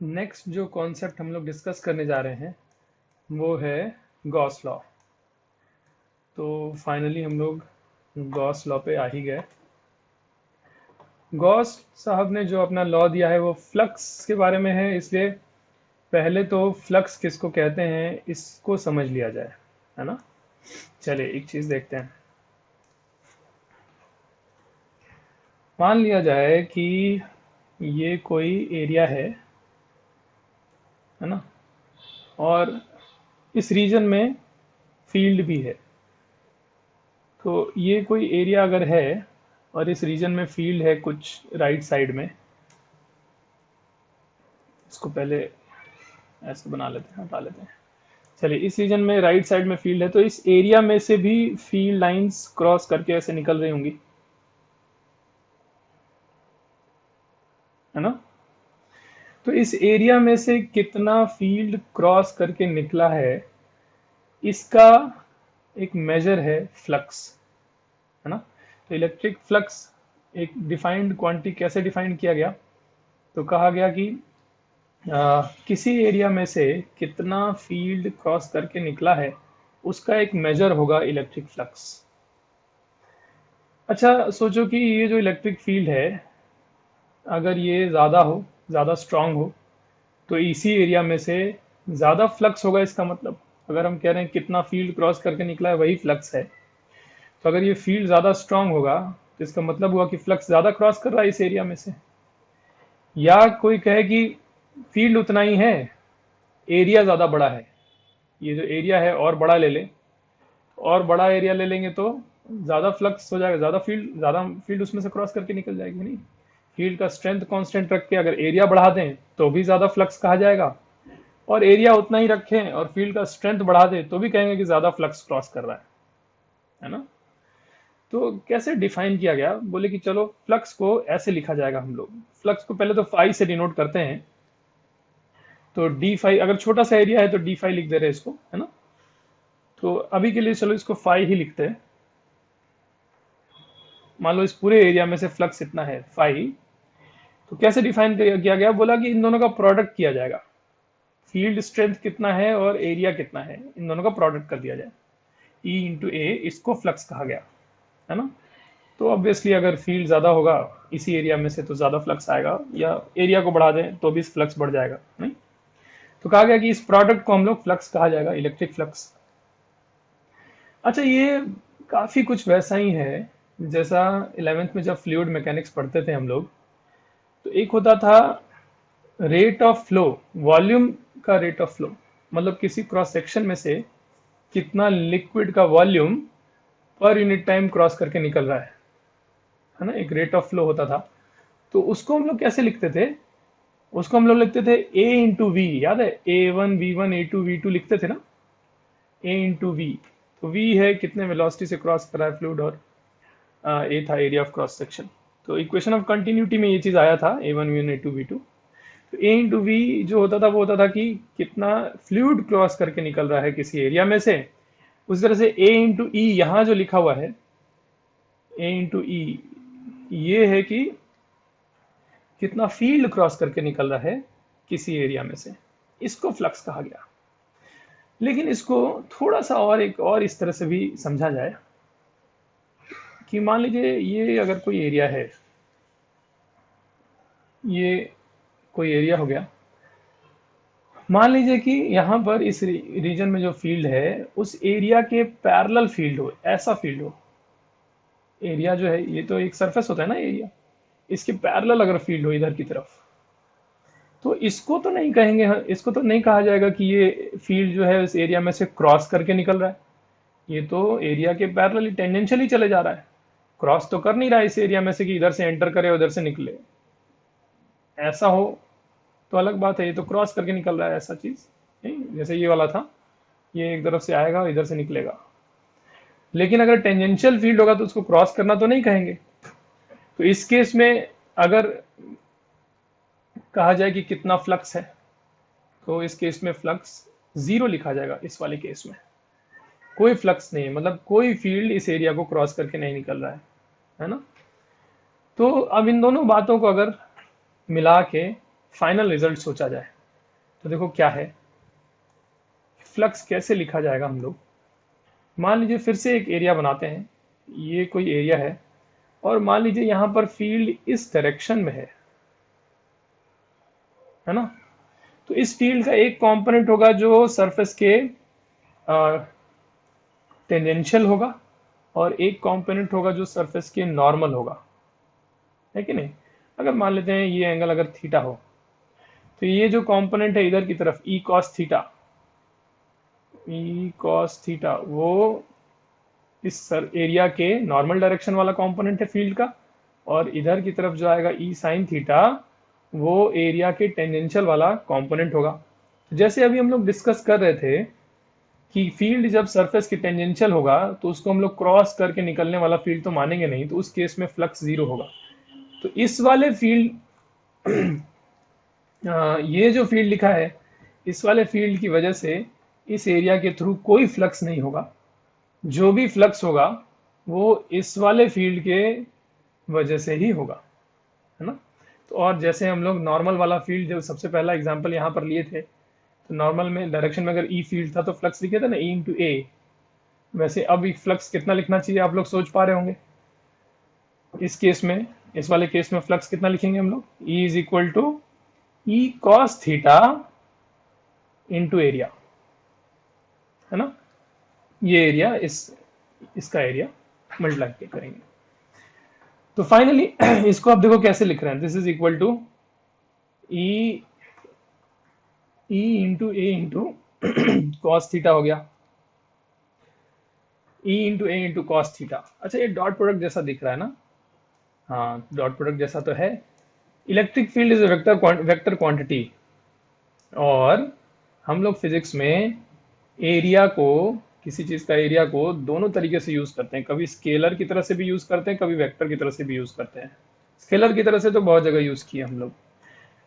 Next जो concept हम लोग डिस्कस करने जा रहे हैं वो है गॉस लॉ। तो फाइनली हम लोग गॉस लॉ पे आ ही गए। गॉस साहब ने जो अपना लॉ दिया है वो फ्लक्स के बारे में है, इसलिए पहले तो फ्लक्स किसको कहते हैं इसको समझ लिया जाए, है ना। चलिए एक चीज देखते हैं। मान लिया जाए कि ये कोई एरिया है ना, और इस रीजन में फील्ड भी है। तो ये कोई एरिया अगर है और इस रीजन में फील्ड है कुछ राइट साइड में, इसको पहले ऐसे बना लेते हैं, हटा लेते हैं। चलिए इस रीजन में राइट साइड में फील्ड है, तो इस एरिया में से भी फील्ड लाइंस क्रॉस करके ऐसे निकल रही होंगी, है ना। तो इस एरिया में से कितना फील्ड क्रॉस करके निकला है, इसका एक मेजर है फ्लक्स, है ना। तो इलेक्ट्रिक फ्लक्स एक डिफाइंड क्वांटिटी कैसे डिफाइन किया गया, तो कहा गया कि किसी एरिया में से कितना फील्ड क्रॉस करके निकला है उसका एक मेजर होगा इलेक्ट्रिक फ्लक्स। अच्छा सोचो कि ये जो इलेक्ट्रिक फील्ड है, अगर ये ज़्यादा हो, ज़्यादा स्ट्रांग हो, तो इसी एरिया में से ज़्यादा फ्लक्स होगा। इसका मतलब अगर हम कह रहे हैं कितना फील्ड क्रॉस करके निकला है वही फ्लक्स है, तो अगर ये फील्ड ज़्यादा स्ट्रांग होगा तो इसका मतलब हुआ कि फ्लक्स ज़्यादा क्रॉस कर रहा है इस एरिया में से। या कोई कहे कि फील्ड उतना ही है, एरिया ज़्यादा बड़ा है, ये जो एरिया है और बड़ा ले लें, और बड़ा एरिया ले लेंगे तो ज़्यादा फ्लक्स हो जाएगा, ज़्यादा फील्ड उसमें से क्रॉस करके निकल जाएगी। नहीं, फील्ड का स्ट्रेंथ कांस्टेंट रख के अगर एरिया बढ़ा दें तो भी ज़्यादा फ्लक्स कहा जाएगा, और एरिया उतना ही रखें और फील्ड का स्ट्रेंथ बढ़ा दें तो भी कहेंगे कि ज़्यादा फ्लक्स क्रॉस कर रहा है ना। तो कैसे डिफाइन किया गया, बोले कि चलो फ्लक्स को ऐसे लिखा जाएगा। हम लोग फ्लक्स को पहले तो फाई से डिनोट करते हैं। तो डी फाई, अगर छोटा सा एरिया है तो डी फाई लिख दे रहे हैं इसको, है ना। तो अभी के लिए चलो इसको फाई ही लिखते हैं। मान लो इस पूरे एरिया में से फ्लक्स इतना है फाई, तो कैसे डिफाइन किया गया, बोला कि इन दोनों का प्रोडक्ट किया जाएगा। फील्ड स्ट्रेंथ कितना है और एरिया कितना है, इन दोनों का प्रोडक्ट कर दिया जाए। ई इंटू ए, इसको फ्लक्स कहा गया, है ना। तो ऑब्वियसली अगर फील्ड ज़्यादा होगा इसी एरिया में से तो ज़्यादा फ्लक्स आएगा, या एरिया को बढ़ा दें तो भी फ्लक्स बढ़ जाएगा, नहीं। तो कहा गया कि इस प्रोडक्ट को हम लोग फ्लक्स कहा जाएगा, इलेक्ट्रिक फ्लक्स। अच्छा ये काफ़ी कुछ वैसा ही है जैसा 11th में जब फ्लूइड मैकेनिक्स पढ़ते थे हम लोग। तो एक होता था रेट ऑफ फ्लो, वॉल्यूम का रेट ऑफ फ्लो, मतलब किसी क्रॉस सेक्शन में से कितना लिक्विड का volume per unit time cross करके निकल रहा है ना, एक रेट ऑफ फ्लो होता था। तो उसको हम लोग कैसे लिखते थे, उसको हम लोग लिखते थे ए इंटू वी, याद है, A1 V1 A2 V2 लिखते थे ना, ए इंटू वी। तो वी है कितने वेलोसिटी से क्रॉस कर रहा है फ्लूइड, और ए था एरिया ऑफ क्रॉस सेक्शन। तो इक्वेशन ऑफ कंटिन्यूटी में ये चीज आया था A1 V1 A2 V2। तो ए इंटू वी जो होता था वो होता था कि कितना फ्लूइड क्रॉस करके निकल रहा है किसी एरिया में से। उस तरह से ए इंटू ई यहाँ जो लिखा हुआ है, ए इंटू ई, ये है कि कितना फील्ड क्रॉस करके निकल रहा है किसी एरिया में से, इसको फ्लक्स कहा गया। लेकिन इसको थोड़ा सा और एक और इस तरह से भी समझा जाए कि मान लीजिए ये अगर कोई एरिया है, ये कोई एरिया हो गया, मान लीजिए कि यहाँ पर इस रीजन में जो फील्ड है उस एरिया के पैरेलल फील्ड हो, ऐसा फील्ड हो। एरिया जो है ये तो एक सरफेस होता है ना एरिया, इसके पैरेलल अगर फील्ड हो इधर की तरफ, तो इसको तो नहीं कहेंगे, इसको तो नहीं कहा जाएगा कि ये फील्ड जो है इस एरिया में से क्रॉस करके निकल रहा है। ये तो एरिया के पैरेलली टेंजेंशियली चले जा रहा है, क्रॉस तो कर नहीं रहा है इस एरिया में से कि इधर से एंटर करे उधर से निकले। ऐसा हो तो अलग बात है, ये तो क्रॉस करके निकल रहा है ऐसा चीज नहीं, जैसे ये वाला था, ये एक तरफ से आएगा इधर से निकलेगा। लेकिन अगर टेंजेंशियल फील्ड होगा तो उसको क्रॉस करना तो नहीं कहेंगे। तो इस केस में अगर कहा जाए कि कितना फ्लक्स है, तो इस केस में फ्लक्स जीरो लिखा जाएगा। इस वाले केस में कोई फ्लक्स नहीं है, मतलब कोई फील्ड इस एरिया को क्रॉस करके नहीं निकल रहा है ना। तो अब इन दोनों बातों को अगर मिला के फाइनल रिजल्ट सोचा जाए तो देखो क्या है, फ्लक्स कैसे लिखा जाएगा हम लोग। मान लीजिए फिर से एक एरिया बनाते हैं, ये कोई एरिया है और मान लीजिए यहां पर फील्ड इस डायरेक्शन में है ना। तो इस फील्ड का एक कंपोनेंट होगा जो सरफेस के टेंजेंशियल होगा और एक कंपोनेंट होगा जो सरफेस के नॉर्मल होगा, है कि नहीं। अगर मान लेते हैं ये एंगल अगर थीटा हो तो ये जो कंपोनेंट है इधर की तरफ ई कॉस थीटा, ई कॉस थीटा वो इस सर एरिया के नॉर्मल डायरेक्शन वाला कंपोनेंट है फील्ड का, और इधर की तरफ जो आएगा ई साइन थीटा वो एरिया के टेंजेंशियल वाला कंपोनेंट होगा। तो जैसे अभी हम लोग डिस्कस कर रहे थे कि फील्ड जब सरफेस के टेंजेंशियल होगा तो उसको हम लोग क्रॉस करके निकलने वाला फील्ड तो मानेंगे नहीं, तो उस केस में फ्लक्स जीरो होगा। तो इस वाले फील्ड ये जो फील्ड लिखा है इस वाले फील्ड की वजह से इस एरिया के थ्रू कोई फ्लक्स नहीं होगा, जो भी फ्लक्स होगा वो इस वाले फील्ड के वजह से ही होगा, है ना। तो और जैसे हम लोग नॉर्मल वाला फील्ड जो सबसे पहला एग्जांपल यहाँ पर लिए थे, तो नॉर्मल में डायरेक्शन में अगर ई फील्ड था तो फ्लक्स लिखे थे ना ई इंटू ए, वैसे अब फ्लक्स कितना लिखना चाहिए आप लोग सोच पा रहे होंगे। इस केस में, इस वाले केस में फ्लक्स कितना लिखेंगे हम लोग, E is equal to E cos theta into area, है ना। ये एरिया इसका एरिया मल्टीप्लाई करेंगे। तो फाइनली इसको आप देखो कैसे लिख रहे हैं, this is equal to E into A into cos theta हो गया, E into A into cos theta. अच्छा ये डॉट प्रोडक्ट जैसा दिख रहा है ना, हाँ डॉट प्रोडक्ट जैसा तो है। Electric field is vector quantity, और हम लोग फिजिक्स में एरिया को, किसी चीज का एरिया को दोनों तरीके से यूज करते हैं, कभी स्केलर की तरह से भी यूज करते हैं, कभी वेक्टर की तरह से भी यूज करते हैं। स्केलर की तरह से तो बहुत जगह यूज किया हम लोग।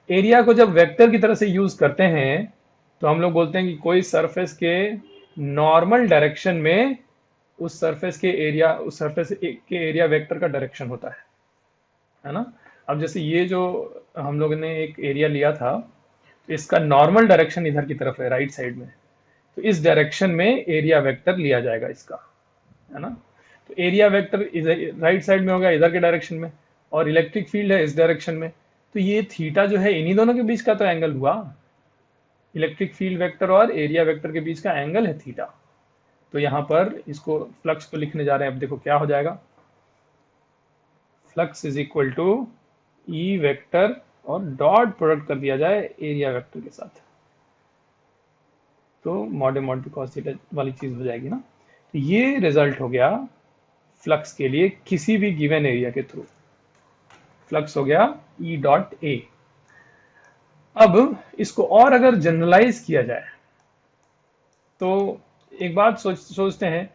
एरिया को जब वेक्टर की तरह से यूज करते हैं तो हम लोग बोलते हैं कि कोई सरफेस के नॉर्मल डायरेक्शन में उस सरफेस के एरिया, उस सरफेस के एरिया वेक्टर का डायरेक्शन होता है ना। अब जैसे ये जो हम लोग ने एक एरिया लिया था, तो इसका नॉर्मल डायरेक्शन इधर की तरफ है राइट साइड में, तो इस डायरेक्शन में एरिया वेक्टर लिया जाएगा इसका, है ना। तो एरिया वेक्टर राइट साइड में होगा इधर के डायरेक्शन में, और इलेक्ट्रिक फील्ड है इस डायरेक्शन में। तो ये थीटा जो है इन्हीं दोनों के बीच का तो एंगल हुआ, इलेक्ट्रिक फील्ड वेक्टर और एरिया वेक्टर के बीच का एंगल है थीटा। तो यहां पर इसको फ्लक्स को लिखने जा रहे हैं, अब देखो क्या हो जाएगा, flux is equal to E vector और डॉट प्रोडक्ट कर दिया जाए एरिया वेक्टर के साथ, तो मॉड cos थीटा वाली चीज हो जाएगी ना। तो ये रिजल्ट हो गया फ्लक्स के लिए किसी भी गिवन एरिया के थ्रू, फ्लक्स हो गया ई डॉट ए। अब इसको और अगर जनरलाइज किया जाए तो एक बात सोचते हैं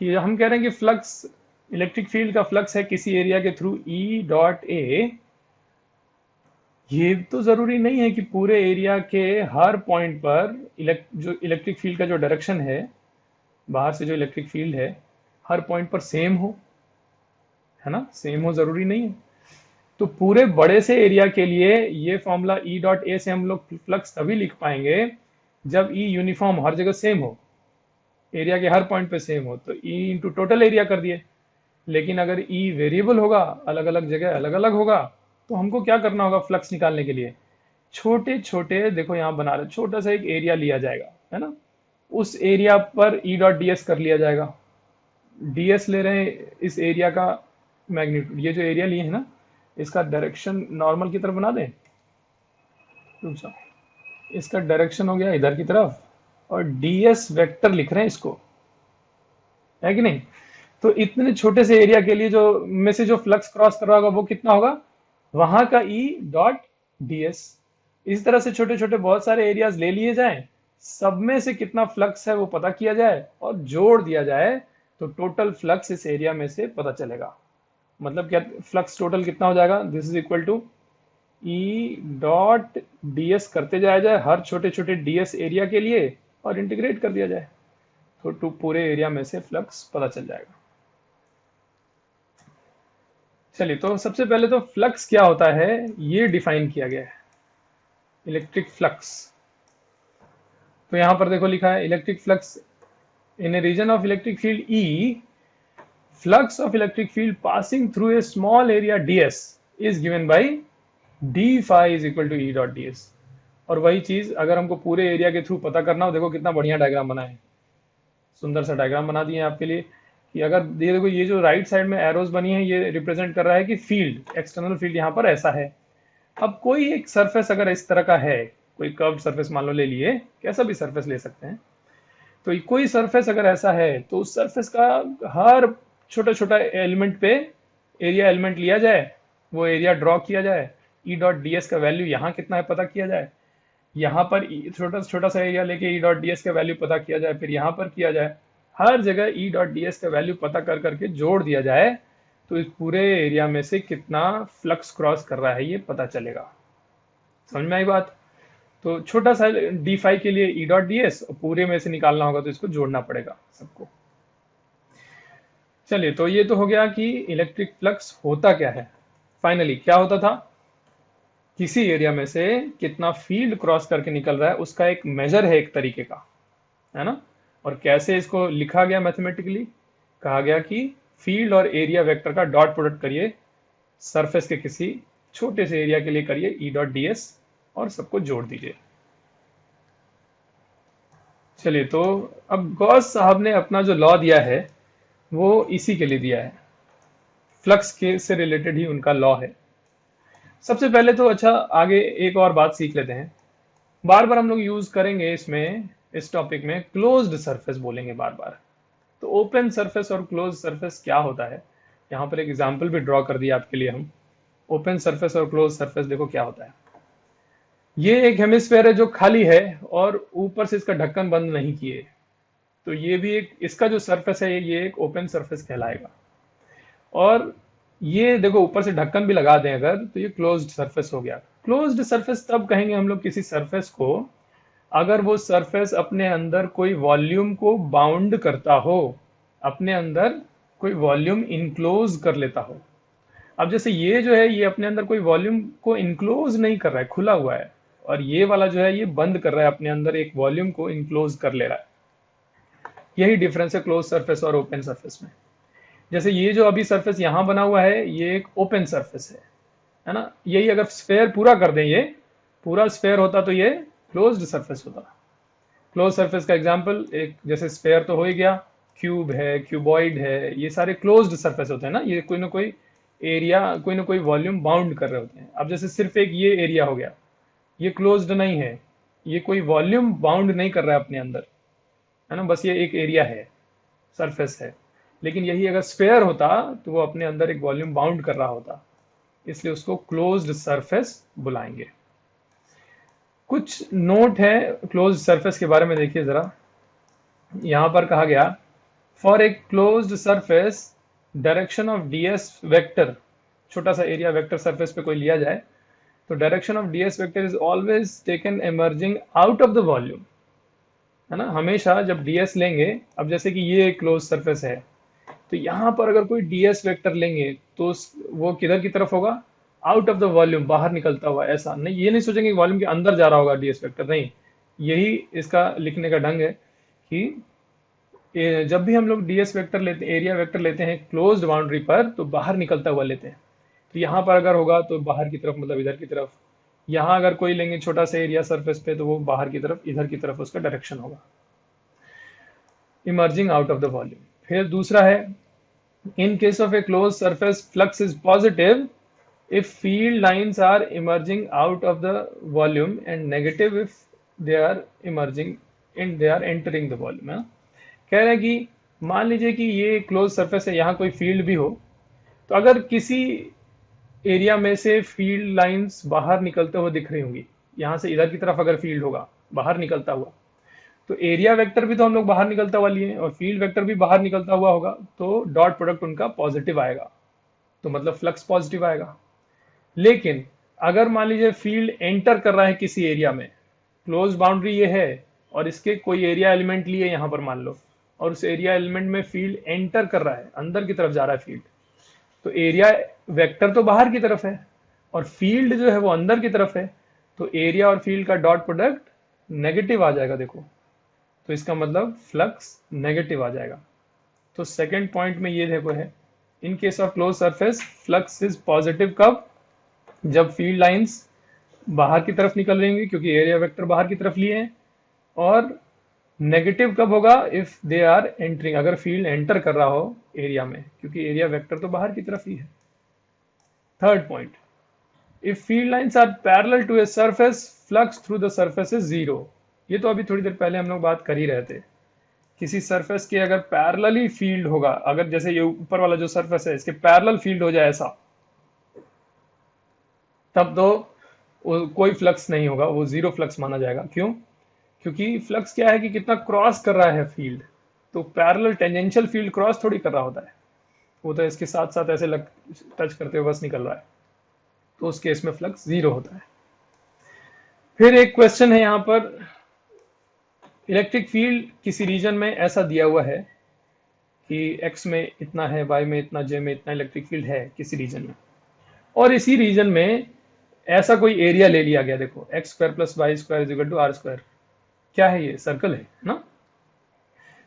कि हम कह रहे हैं कि फ्लक्स, इलेक्ट्रिक फील्ड का फ्लक्स है किसी एरिया के थ्रू ई डॉट ए। ये तो जरूरी नहीं है कि पूरे एरिया के हर पॉइंट पर जो इलेक्ट्रिक फील्ड का जो डायरेक्शन है, बाहर से जो इलेक्ट्रिक फील्ड है हर पॉइंट पर सेम हो, है ना, सेम हो जरूरी नहीं है। तो पूरे बड़े से एरिया के लिए ये फॉर्मूला ई डॉट ए से हम लोग फ्लक्स तभी लिख पाएंगे जब ई यूनिफॉर्म हर जगह सेम हो, एरिया के हर पॉइंट पे सेम हो, तो ई इंटू टोटल एरिया कर दिए। लेकिन अगर ई वेरिएबल होगा, अलग अलग जगह अलग अलग होगा, तो हमको क्या करना होगा फ्लक्स निकालने के लिए, छोटे छोटे, देखो यहां बना रहे छोटा सा एक एरिया लिया जाएगा, है ना, उस एरिया पर ई डॉट डी एस कर लिया जाएगा। डीएस ले रहे हैं इस एरिया का मैग्नीट्यूड, ये जो एरिया लिए है ना इसका डायरेक्शन नॉर्मल की तरफ बना दें, रुक जाओ, इसका डायरेक्शन हो गया इधर की तरफ, और डीएस वेक्टर लिख रहे हैं इसको, है कि नहीं। तो इतने छोटे से एरिया के लिए जो में से जो फ्लक्स क्रॉस कर रहा होगा वो कितना होगा, वहां का ई डॉट डीएस। इस तरह से छोटे छोटे बहुत सारे एरियाज ले लिए जाएं, सब में से कितना फ्लक्स है वो पता किया जाए और जोड़ दिया जाए, तो टोटल फ्लक्स इस एरिया में से पता चलेगा। मतलब क्या, फ्लक्स टोटल कितना हो जाएगा, this is equal to E dot DS करते जाया जाए हर छोटे छोटे डीएस एरिया के लिए और इंटीग्रेट कर दिया जाए, तो पूरे एरिया में से फ्लक्स पता चल जाएगा। चलिए, तो सबसे पहले तो फ्लक्स क्या होता है ये डिफाइन किया गया है। Electric flux. तो यहां पर देखो लिखा है electric flux in a region of electric field E, flux of electric field passing through a small area ds is given by d phi is equal to E dot ds। और वही चीज अगर हमको पूरे एरिया के through पता करना हो, देखो कितना बढ़िया डायग्राम बना है, सुंदर सा डायग्राम बना दिए आपके लिए कि अगर ये देखो ये जो राइट साइड में एरोज बनी है ये रिप्रेजेंट कर रहा है कि फील्ड, एक्सटर्नल फील्ड यहाँ पर ऐसा है। अब कोई एक सरफेस अगर इस तरह का है, कोई कर्व्ड सरफेस मान लो ले लिए, कैसा भी सरफेस ले सकते हैं, तो कोई सरफेस अगर ऐसा है तो उस सरफेस का हर छोटा छोटा एलिमेंट पे एरिया एलिमेंट लिया जाए, वो एरिया ड्रॉ किया जाए, ई डॉट डी एस का वैल्यू यहाँ कितना है पता किया जाए, यहाँ पर छोटा छोटा सा एरिया लेके ई डॉट डी एस का वैल्यू पता किया जाए, फिर यहाँ पर किया जाए, हर जगह ई डॉट डी एस का वैल्यू पता कर करके जोड़ दिया जाए, तो इस पूरे एरिया में से कितना फ्लक्स क्रॉस कर रहा है ये पता चलेगा। समझ में आई बात? तो छोटा सा डी फाई के लिए ई डॉट डी एस, और पूरे में से निकालना होगा तो इसको जोड़ना पड़ेगा सबको। चलिए, तो ये तो हो गया कि इलेक्ट्रिक फ्लक्स होता क्या है। फाइनली क्या होता था, किसी एरिया में से कितना फील्ड क्रॉस करके निकल रहा है उसका एक मेजर है, एक तरीके का, है ना। और कैसे इसको लिखा गया मैथमेटिकली, कहा गया कि फील्ड और एरिया वेक्टर का डॉट प्रोडक्ट करिए, सरफेस के किसी छोटे से एरिया के लिए करिए ई डॉट डी एस और सबको जोड़ दीजिए। चलिए, तो अब गॉस साहब ने अपना जो लॉ दिया है वो इसी के लिए दिया है, फ्लक्स के से रिलेटेड ही उनका लॉ है। सबसे पहले तो अच्छा आगे एक और बात सीख लेते हैं, बार बार हम लोग यूज करेंगे इसमें, इस टॉपिक में क्लोज्ड सरफेस बोलेंगे बार बार। तो ओपन सरफेस और क्लोज सरफेस क्या होता है, यहाँ पर एक एग्जाम्पल भी ड्रॉ कर दिया आपके लिए हम। ओपन सरफेस और क्लोज सरफेस देखो क्या होता है। ये एक हेमिस्फेयर है जो खाली है और ऊपर से इसका ढक्कन बंद नहीं किए, तो ये भी एक, इसका जो सरफेस है ये एक ओपन सरफेस कहलाएगा। और ये देखो ऊपर से ढक्कन भी लगा दें अगर, तो ये क्लोज्ड सरफेस हो गया। क्लोज्ड सरफेस तब कहेंगे हम लोग किसी सरफेस को अगर वो सरफेस अपने अंदर कोई वॉल्यूम को बाउंड करता हो, अपने अंदर कोई वॉल्यूम इनक्लोज कर लेता हो। अब जैसे ये जो है ये अपने अंदर कोई वॉल्यूम को इनक्लोज नहीं कर रहा है, खुला हुआ है, और ये वाला जो है ये बंद कर रहा है, अपने अंदर एक वॉल्यूम को इनक्लोज कर ले रहा है। यही डिफरेंस है क्लोज सरफेस और ओपन सरफेस में। जैसे ये जो अभी सरफेस यहां बना हुआ है ये एक ओपन सरफेस है ना। यही अगर स्फेयर पूरा कर दें, ये पूरा स्फेयर होता तो ये क्लोज्ड सरफेस होता। क्लोज सरफेस का एग्जांपल एक जैसे स्फेयर तो हो ही गया, क्यूब है, क्यूबॉइड है, ये सारे क्लोज्ड सरफेस होते हैं ना, ये कोई ना कोई एरिया, कोई ना कोई वॉल्यूम बाउंड कर रहे होते हैं। अब जैसे सिर्फ एक ये एरिया हो गया, ये क्लोज्ड नहीं है, ये कोई वॉल्यूम बाउंड नहीं कर रहा है अपने अंदर, है ना, बस ये एक एरिया है, सरफेस है। लेकिन यही अगर स्फेयर होता तो वो अपने अंदर एक वॉल्यूम बाउंड कर रहा होता, इसलिए उसको क्लोज्ड सरफेस बुलाएंगे। कुछ नोट है क्लोज्ड सरफेस के बारे में, देखिए जरा। यहां पर कहा गया for a closed surface direction of DS vector, छोटा सा एरिया वेक्टर सरफेस पे कोई लिया जाए तो direction of DS vector is always taken emerging out of the volume, है ना। हमेशा जब डीएस लेंगे, अब जैसे कि ये क्लोज सरफेस है तो यहां पर अगर कोई डीएस वेक्टर लेंगे तो वो किधर की तरफ होगा, आउट ऑफ द वॉल्यूम, बाहर निकलता हुआ। ऐसा नहीं, ये नहीं सोचेंगे वॉल्यूम के अंदर जा रहा होगा डीएस वेक्टर, नहीं। यही इसका लिखने का ढंग है कि जब भी हम लोग डीएस वेक्टर लेते, एरिया वेक्टर लेते हैं क्लोज्ड बाउंड्री पर, तो बाहर निकलता हुआ लेते हैं। तो यहाँ पर अगर होगा तो बाहर की तरफ, मतलब इधर की तरफ। यहाँ अगर कोई लेंगे छोटा सा एरिया सरफेस पे तो वो बाहर की तरफ, इधर की तरफ उसका डायरेक्शन होगा, emerging out of the volume. फिर दूसरा है in case of A close surface flux is positive if field lines are emerging out of the volume and negative if they are emerging and they are entering the volume, है ना। कह रहे हैं कि मान लीजिए कि ये क्लोज सरफेस है, यहाँ कोई फील्ड भी हो, तो अगर किसी एरिया में से फील्ड लाइंस बाहर निकलते हुए दिख रही होंगी, यहाँ से इधर की तरफ अगर फील्ड होगा बाहर निकलता हुआ, तो एरिया वेक्टर भी तो हम लोग बाहर निकलता हुआ लिए और फील्ड वेक्टर भी बाहर निकलता हुआ होगा, तो डॉट प्रोडक्ट उनका पॉजिटिव आएगा, तो मतलब फ्लक्स पॉजिटिव आएगा। लेकिन अगर मान लीजिए फील्ड एंटर कर रहा है किसी एरिया में, क्लोज बाउंड्री ये है और इसके कोई एरिया एलिमेंट लिए यहां पर मान लो, और उस एरिया एलिमेंट में फील्ड एंटर कर रहा है, अंदर की तरफ जा रहा है फील्ड, तो एरिया वेक्टर तो बाहर की तरफ है और फील्ड जो है वो अंदर की तरफ है। तो एरिया और फील्ड का डॉट प्रोडक्ट नेगेटिव आ जाएगा देखो, तो इसका मतलब फ्लक्स नेगेटिव आ जाएगा। तो सेकंड पॉइंट में ये देखो है, in case of close surface flux is positive कब, जब फील्ड लाइंस बाहर की तरफ निकल रही होंगी क्योंकि एरिया वेक्टर बाहर की तरफ लिए हैं, और नेगेटिव कब होगा, इफ दे आर एंटरिंग, अगर फील्ड एंटर कर रहा हो एरिया में, क्योंकि एरिया वेक्टर तो बाहर की तरफ ही है। Third point, if field lines are parallel to a surface flux through the surface is zero. ये तो अभी थोड़ी देर पहले हम लोग बात कर ही रहे थे, किसी सरफेस के अगर पैरेलली फील्ड होगा, अगर जैसे ये ऊपर वाला जो सरफेस है इसके पैरेलल फील्ड हो जाए ऐसा, तब तो कोई फ्लक्स नहीं होगा, वो जीरो फ्लक्स माना जाएगा। क्यों? क्योंकि फ्लक्स क्या है कि कितना क्रॉस कर रहा है फील्ड, तो पैरेलल टेंजेंशियल फील्ड क्रॉस थोड़ी कर रहा होता है, वो तो इसके साथ साथ ऐसे टच करते हुए बस निकल रहा है, तो उस केस में फ्लक्स जीरो होता है। फिर एक क्वेश्चन है यहाँ पर, इलेक्ट्रिक फील्ड किसी रीजन में ऐसा दिया हुआ है कि x में इतना है, y में इतना, j में इतना इलेक्ट्रिक फील्ड है किसी रीजन में, और इसी रीजन में ऐसा कोई एरिया ले लिया गया, देखो X square plus Y square is equal to R square. क्या है ये? सर्कल है ना।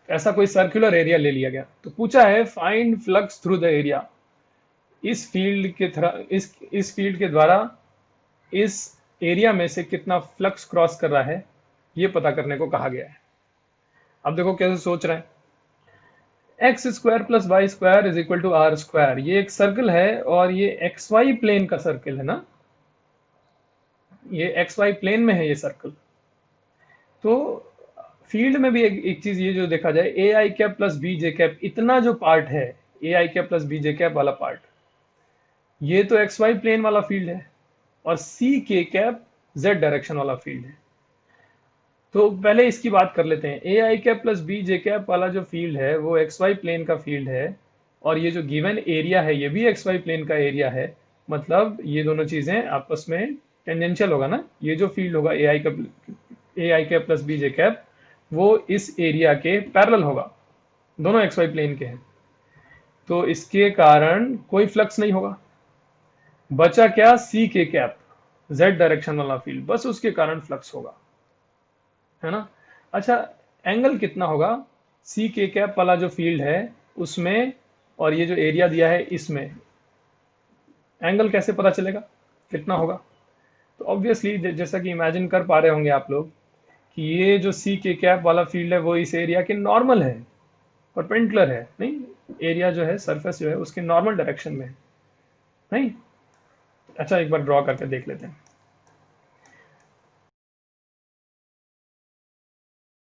ऐसा कोई सर्कुलर एरिया ले लिया गया, तो पूछा है find flux through the area. इस फील्ड के द्वारा इस एरिया में से कितना फ्लक्स क्रॉस कर रहा है, ये पता करने को कहा गया है। अब देखो कैसे सोच रहे हैं, X square plus Y square is equal to R square, ये एक सर्कल है और ये एक्स वाई प्लेन का सर्कल है ना, ये एक्स वाई प्लेन में है ये सर्कल। तो फील्ड में भी एक चीज ये जो देखा जाए, a i cap plus b j cap, इतना जो पार्ट है a i cap plus b j cap वाला पार्ट, ये तो एक्स वाई प्लेन वाला फील्ड है, और c k cap z direction वाला फील्ड है। तो पहले इसकी बात कर लेते हैं, a i cap plus b j cap वाला जो फील्ड है वो एक्स वाई प्लेन का फील्ड है, और ये जो गिवन एरिया है ये भी एक्स वाई प्लेन का एरिया है, मतलब ये दोनों चीजें आपस में टेंजेंशियल होगा ना। ये जो फील्ड होगा a i cap plus b j cap, वो इस एरिया के पैरेलल होगा, दोनों एक्स वाई प्लेन के हैं, तो इसके कारण कोई फ्लक्स नहीं होगा। बचा क्या? सी के कैप जेड डायरेक्शन वाला फील्ड, बस उसके कारण फ्लक्स होगा, है ना। अच्छा, एंगल कितना होगा सी के कैप वाला जो फील्ड है उसमें, और ये जो एरिया दिया है इसमें, एंगल कैसे पता चलेगा कितना होगा? तो ऑब्वियसली जैसा कि इमेजिन कर पा रहे होंगे आप लोग कि ये जो सी के कैप वाला फील्ड है वो इस एरिया के नॉर्मल है, परपेंडिकुलर है, नहीं एरिया जो है सरफेस जो है उसके नॉर्मल डायरेक्शन में है, नहीं। अच्छा, एक बार ड्रॉ करके देख लेते हैं।